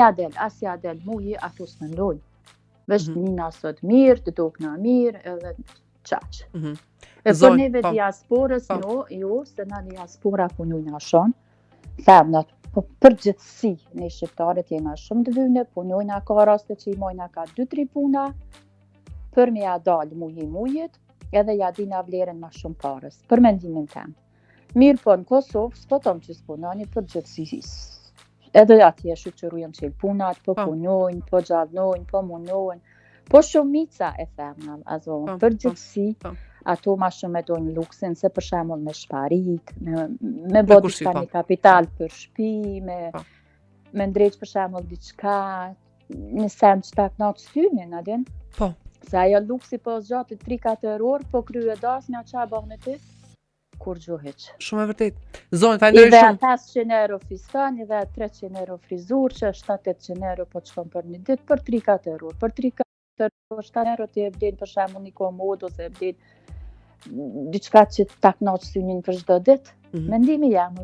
as ja del muji, ato s'mendojnë. Vesh nina sot mirë, të tokna mirë, edhe qaq. E për neve diasporës, jo, se na diaspora punojna shumë. Femna, po përgjithsi, ne shqiptarët jena shumë të vyne, punojna ka raste që i mojna ka 2-3 puna, për me ja dalë mujit, edhe ja dina vlerën ma shumë parës, për mendimin tem. Mirë po në Kosovë, s'po tom që s'punoni përgjithsi. Edhe atje shoqërujem që punat, po punojnë, po gjallnojnë, po munojnë, po shumica e femna, përgjithsi, ato ma shumë e dojnë luksin, se për shembull me shparit, me bo diçka një kapital për shtëpi, me ndreq për shembull diçka, një sen që ta knaq synin, a din? Po. Se ajo luksi po zgjatë 3-4 orë, po krye dasmja qa bën e ti? Kur gjuhiq. Shumë e vërtet. Zonë, falenderoj shumë. Edhe 500 euro fiskan, edhe 300 euro frizur, që 700-800 euro po çkon për një ditë, për 3-4 orë. Për 3-4 orë, 7 euro ti e blen për shembull një komod, ose e blen diçka që ta knaq synin për çdo ditë. Mendimi jam.